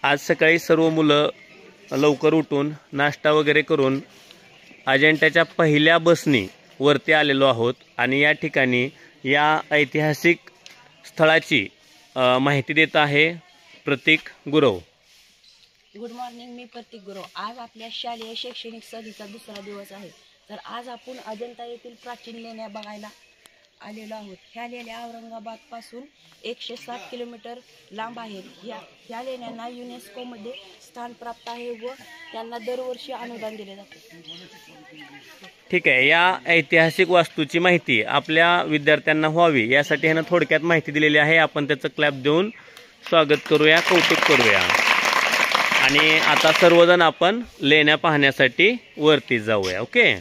आज सकाळी सर्व मुलं लवकर उठून नाश्ता वगैरे करून अजिंठ्याच्या पहिल्या बसनी वरती आलेलो आहोत आणि या ठिकाणी या ऐतिहासिक स्थळाची माहिती देत आहे प्रतीक गुरव। गुड मॉर्निंग, मी प्रतीक गुरव। आज आपल्या शालेय शैक्षणिक सहलीचा दुसरा दिवस आहे। तर आज आपण अजिंठा येथील प्राचीन लेण्या बघायला आलेलो आहोत। ह्या लेण्या औरंगाबाद पासून 107 किलोमीटर लांब आहेत। ह्या लेण्यांना युनेस्को मध्ये स्थान प्राप्त आहे व त्यांना दरवर्षी अनुदान दिले जाते। ठीक आहे, या ऐतिहासिक वास्तूची माहिती आपल्या विद्यार्थ्यांना व्हावी यासाठी ह्यानं थोडक्यात माहिती दिलेली आहे। आपण त्याचं क्लॅप देऊन स्वागत करूया, कौतुक करूया। आणि आता सर्वजण आपण लेण्या पाहण्यासाठी वरती जाऊया। ओके,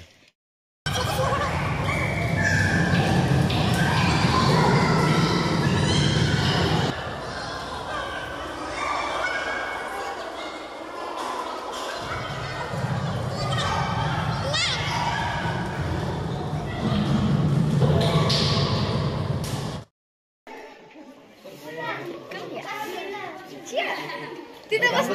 तिथे बस।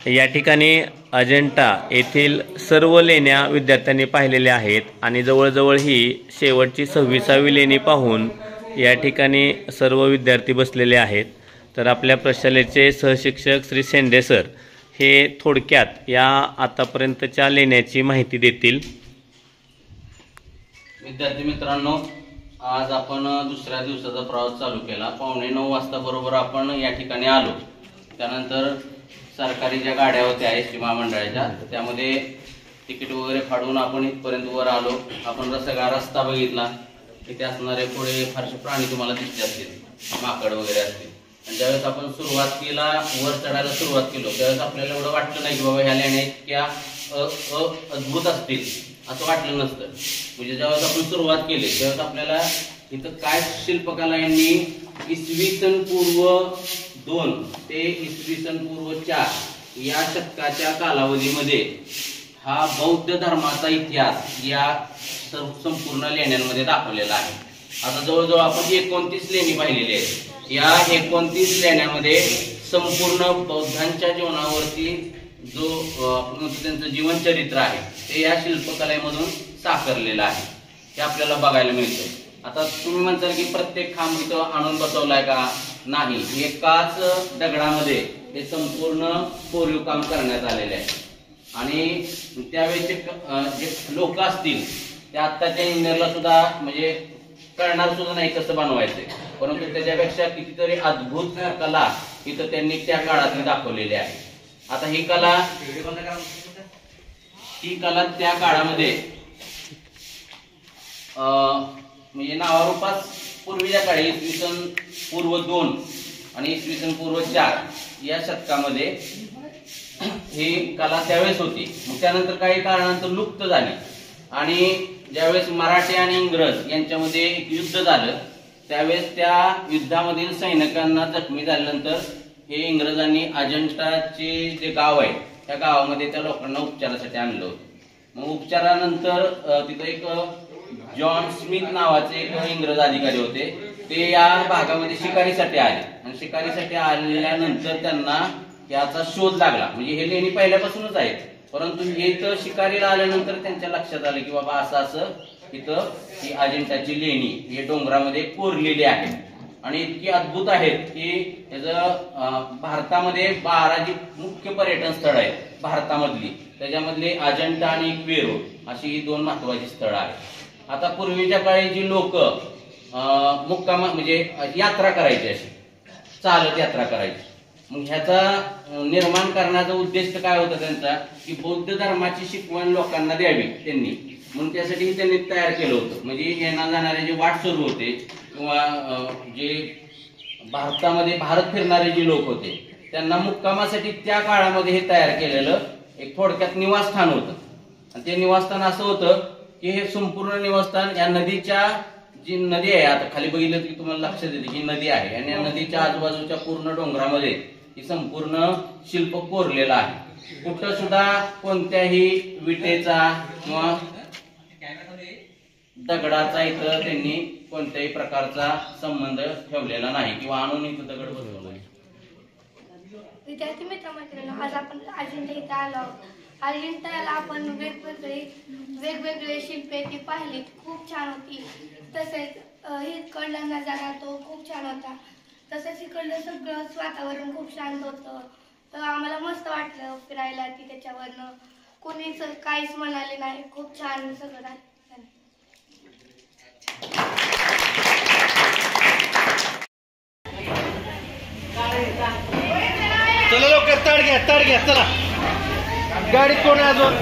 या ठिकाणी अजिंठा येथील सर्व लेण्या विद्यार्थ्यांनी पाहिलेल्या आहेत आणि जवळजवळ ही शेवटची 26वी लेणी पाहून या ठिकाणी सर्व विद्यार्थी बसलेले आहेत। तर आपल्या प्रशालेचे सहशिक्षक श्री शेंडे सर हे थोडक्यात या आतापर्यंतच्या लेण्याची माहिती देतील। विद्यार्थी मित्रांनो, आज आपण दुसऱ्या दिवसाचा प्रवास चालू केला। 8:45 वाजता बरोबर आपण या ठिकाणी आलो। त्यानंतर सरकारी ज्या गाड्या होत्या एस टी महामंडळाच्या त्यामध्ये तिकीट वगैरे फाडून आपण इथपर्यंत वर आलो। आपण सगळा रस्ता बघितला। इथे असणारे पुढे फारसे प्राणी तुम्हाला दिसले असतील, माकड वगैरे असतील। आणि ज्यावेळेस आपण सुरुवात केला, वर चढायला सुरुवात केलो, त्यावेळेस आपल्याला एवढं वाटलं नाही की बाबा ह्या लेण्या इतक्या अद्भुत असतील असं वाटलं नसतं। म्हणजे ज्यावेळेस आपण सुरुवात केली त्यावेळेस आपल्याला इथं काय शिल्पकला यांनी इसवी सन पूर्व 2 ते इसवी सन पूर्व 4 या शतकाच्या कालावधीमध्ये हा बौद्ध धर्माचा इतिहास या संपूर्ण लेण्यांमध्ये दाखवलेला आहे। आता जवळजवळ आपण 29 लेणी पाहिलेली आहेत। या 29 लेण्यामध्ये संपूर्ण बौद्धांच्या जीवनावरती जो आपण त्यांचं जीवनचरित्र आहे ते या शिल्पकलेमधून साकारलेलं आहे, हे आपल्याला बघायला मिळतं। आता तुम्ही म्हणताल की प्रत्येक खांब इथं आणून बसवलाय का? नाही, एकाच दगडामध्ये हे संपूर्ण कोरीव काम करण्यात आलेले आहे। आणि त्यावेळेचे जे लोक असतील ते आत्ताच्या इंजिनियरला सुद्धा म्हणजे कळणार सुद्धा नाही कसं बनवायचंय, परंतु त्याच्यापेक्षा कितीतरी अद्भुत कला इथं त्यांनी त्या काळात दाखवलेली आहे। आता ही कला त्या काळामध्ये म्हणजे नावारूपास पूर्वीच्या काळी इसवी सन पूर्व 2 आणि इसवी सन पूर्व 4 या शतकामध्ये ही कला त्यावेळेस होती। मग त्यानंतर काही काळानंतर लुप्त झाली आणि ज्यावेळेस मराठी आणि इंग्रज यांच्यामध्ये एक युद्ध झालं त्यावेळेस त्या युद्धामधील सैनिकांना जखमी झाल्यानंतर हे इंग्रजांनी अजिंठाचे जे गाव आहे त्या गावामध्ये त्या लोकांना उपचारासाठी आणलं होतं। मग उपचारानंतर तिथं एक जॉन स्मिथ नावाचे एक इंग्रज अधिकारी होते, ते या भागामध्ये शिकारीसाठी आले आणि शिकारीसाठी आल्यानंतर त्यांना याचा शोध लागला। म्हणजे हे लेणी पहिल्यापासूनच आहेत, परंतु इथं शिकारीला आल्यानंतर त्यांच्या लक्षात आलं की बाबा असं इथं ही अजिंठाची लेणी हे डोंगरामध्ये कोरलेली आहे आणि इतकी अद्भुत आहेत की त्याचं भारतामध्ये 12 जी मुख्य पर्यटन स्थळ आहेत भारतामधली, त्याच्यामधले अजिंठा आणि वेरूळ अशी ही 2 महत्वाची स्थळं आहेत। आता पूर्वीच्या काळी जी लोक मुक्काम म्हणजे यात्रा करायची, अशी चालत यात्रा करायची, मग ह्याचा निर्माण करण्याचा उद्देश काय होता त्यांचा की बौद्ध धर्माची शिकवण लोकांना द्यावी त्यांनी, म्हणून त्यासाठी त्यांनी तयार केलं होतं. म्हणजे येणार जाणारे जे वाटसरू होते किंवा जे भारतामध्ये भारत फिरणारे जे लोक होते त्यांना मुक्कामासाठी त्या काळामध्ये हे तयार केलेलं एक थोडक्यात निवासस्थान होतं. आणि ते निवासस्थान असं होतं की हे संपूर्ण निवासस्थान या नदीच्या, जी नदी आहे आता खाली बघितलं की तुम्हाला लक्षात येते की नदी आहे, आणि या नदीच्या आजूबाजूच्या पूर्ण डोंगरामध्ये ही संपूर्ण शिल्प कोरलेलं आहे. कुठं सुद्धा कोणत्याही विटेचा किंवा दगडाचा इथं त्यांनी कोणत्याही प्रकारचा संबंध ठेवलेला नाही किंवा आणून इथं दगड बसवला नाही. विद्यार्थी मित्रमैत्रिणींनो, आज आपण अजिंठा इथे आलो आहोत. अजिंठ्याला आपण वेगवेगळे शिल्पे ती पाहिलीत, खूप छान होती. तसेच इकडला नजारा तो खूप छान होता. तसेच इकडलं सगळं वातावरण खूप शांत होतं. तर आम्हाला मस्त वाटलं फिरायला की त्याच्यावरनं कोणीच काहीच म्हणाले नाही. खूप छान सगळं आहे. चला लवकर ताड घ्या चला. गाडीत कोण आहे अजून?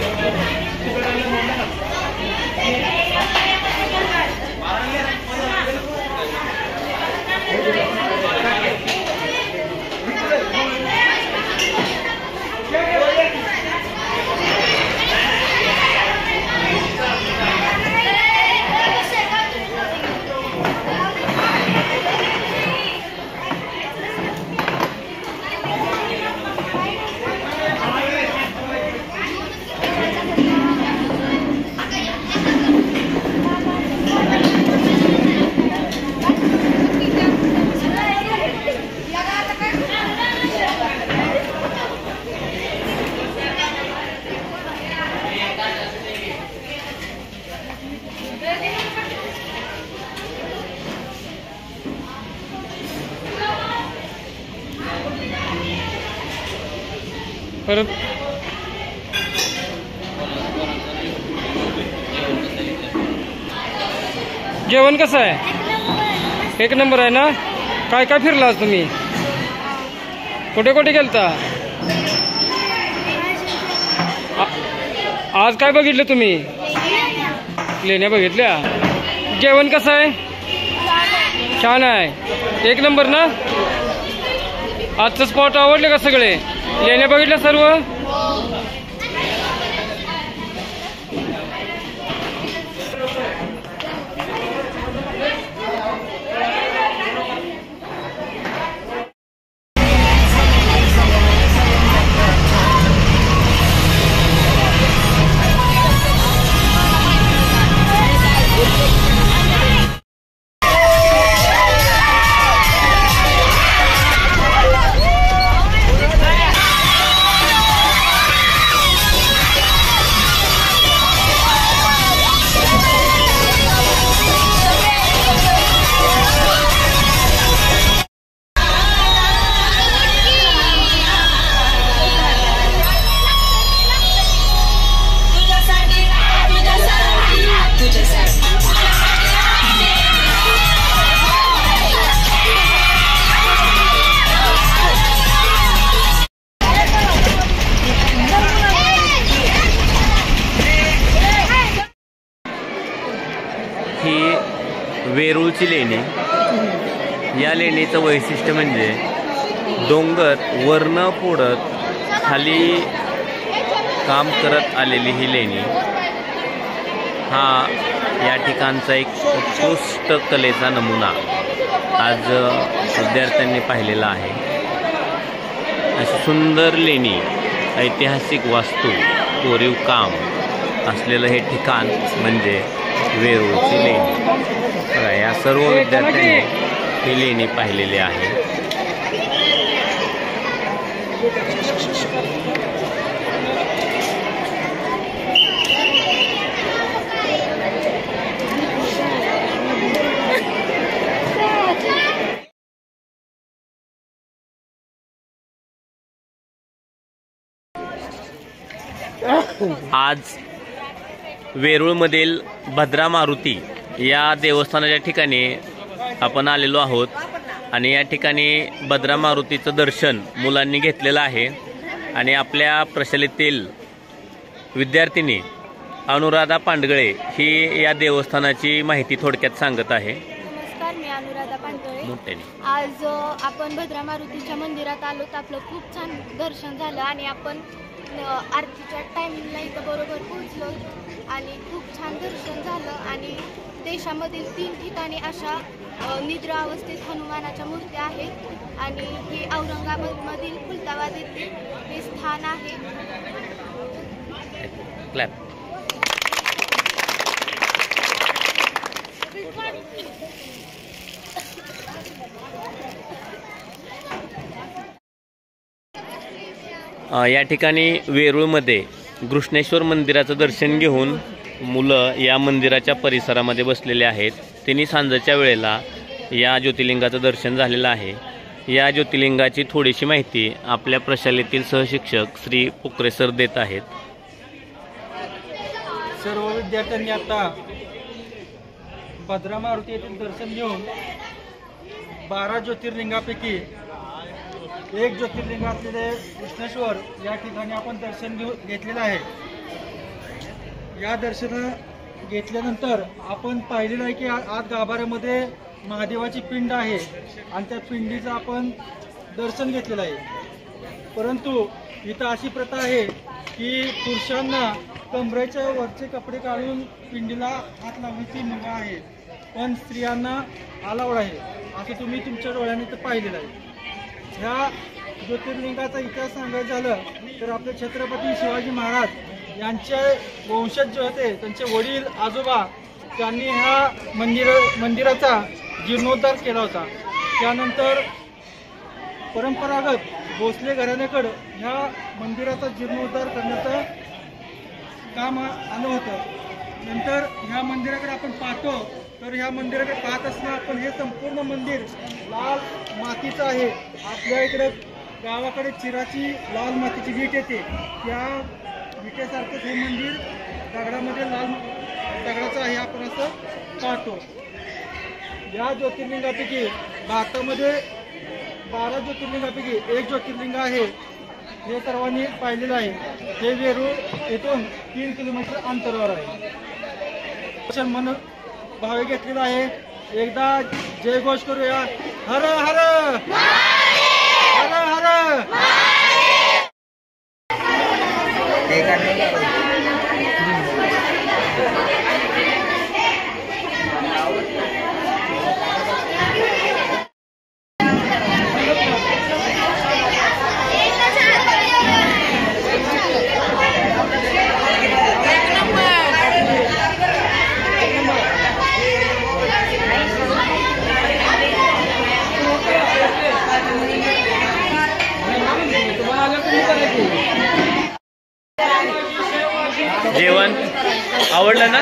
परत जेवण कसं आहे? एक नंबर आहे ना. काय काय फिरला आज तुम्ही? कुठे कुठे गेलता? आज काय बघितलं तुम्ही? लेण्या बघितल्या. जेवण कसं आहे? छान आहे. एक नंबर ना. आजचं स्पॉट आवडले का सगळे? लेण्या बघितल्या सर्व? वेरूळची लेणी. या लेणीचं वैशिष्ट्य म्हणजे डोंगर वर्ण फोडत खाली काम करत आलेली ही लेणी हा या ठिकाणचा एक उत्कृष्ट कलेचा नमुना आज विद्यार्थ्यांनी पाहिलेला आहे. अशी सुंदर लेणी, ऐतिहासिक वास्तू, कोरीव काम असलेलं हे ठिकाण म्हणजे वेरूळची लेणी. बघा, या सर्व विद्यार्थ्यांनी ही लेणी पाहिलेली आहे. आज वेरूळमधील भद्रा मारुती या देवस्थानाच्या ठिकाणी आपण आलेलो आहोत आणि या ठिकाणी भद्रा मारुतीचं दर्शन मुलांनी घेतलेलं आहे आणि आपल्या प्रशालेतील विद्यार्थिनी अनुराधा पांडगळे ही या देवस्थानाची माहिती थोडक्यात सांगत आहे. नमस्कार, मी अनुराधा पांडगळे. मोठ्याने. आज आपण भद्रा मारुतीच्या मंदिरात आलो तर आपलं खूप छान दर्शन झालं आणि आपण आरतीच्या टायमिंगला इथं बरोबर पोहोचलो आणि खूप छान दर्शन झालं. आणि देशामधील 3 ठिकाणी अशा निद्रा अवस्थेत हनुमानाच्या मूर्त्या आहेत आणि हे औरंगाबादमधील खुलताबाद येथील हे स्थान आहे. क्लॅप. या ठिकाणी वेरूळमध्ये घृष्णेश्वर मंदिराचं दर्शन घेऊन मुलं या मंदिराच्या परिसरामध्ये बसलेले आहेत. तिन्ही सांजेच्या वेळेला या ज्योतिर्लिंगाचं दर्शन झालेलं आहे. या ज्योतिर्लिंगाची थोडीशी माहिती आपल्या प्रशालेतील सहशिक्षक श्री पोकरे सर देत आहेत. सर्व विद्यार्थ्यांनी आता भद्रा मारुती येथील दर्शन घेऊन 12 ज्योतिर्लिंगापैकी एक ज्योतिर्लिंग असलेले कृष्णेश्वर या ठिकाणी आपण दर्शन घेतलेलं आहे. या दर्शन घेतल्यानंतर आपण पाहिलेलं आहे की आत गाभाऱ्यामध्ये महादेवाची पिंड आहे आणि त्या पिंडीचं आपण दर्शन घेतलेलं आहे. परंतु इथं अशी प्रथा आहे की पुरुषांना कमरेच्या वरचे कपडे काढून पिंडीला हात लावण्याची मुभा आहे, पण स्त्रियांना अलाउड आहे, असं तुम्ही तुमच्या डोळ्याने तर पाहिलेलं आहे. ह्या ज्योतिर्लिंगाचा इतिहास सांगायचं झालं तर आपले छत्रपती शिवाजी महाराज यांचे वंशज जे होते, त्यांचे वडील आजोबा, त्यांनी ह्या मंदिराचा जीर्णोद्धार केला होता. त्यानंतर परंपरागत भोसले घराण्याकडं ह्या मंदिराचा जीर्णोद्धार करण्याचं काम आलं होतं. नंतर ह्या मंदिराकडे आपण पाहतो तर ह्या मंदिराकडे पाहत असताना आपण हे संपूर्ण मंदिर लाल मातीचं आहे. आपल्या इकडे गावाकडे चिराची लाल मातीची वीट येते, त्या विटेसारखंच हे मंदिर दगडामध्ये लाल दगडाचं आहे आपण असं पाहतो. या ज्योतिर्लिंगापैकी भारतामध्ये 12 ज्योतिर्लिंगापैकी एक ज्योतिर्लिंग आहे, हे सर्वांनी पाहिलेलं आहे. हे वेरूळ येथून 3 किलोमीटर अंतरावर आहे. मन भावे घेतलेला आहे. एकदा जय घोष करूया. हर हर हर हर. जेवण आवडलं ना?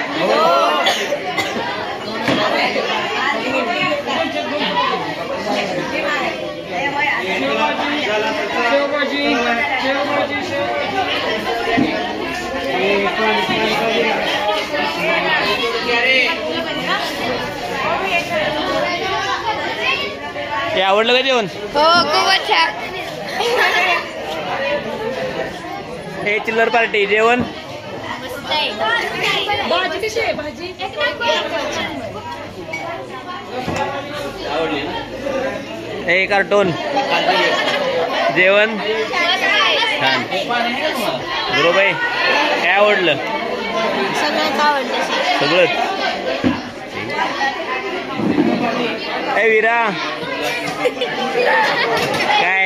हे आवडलं का जेवण? हो, खूपच छान. हे चिल्लर पार्टी जेवण हे कार्टून जेवण छान. गुरुबाई काय आवडलं? सगळ्यात आवडलं. सगळंच. ए विरा काय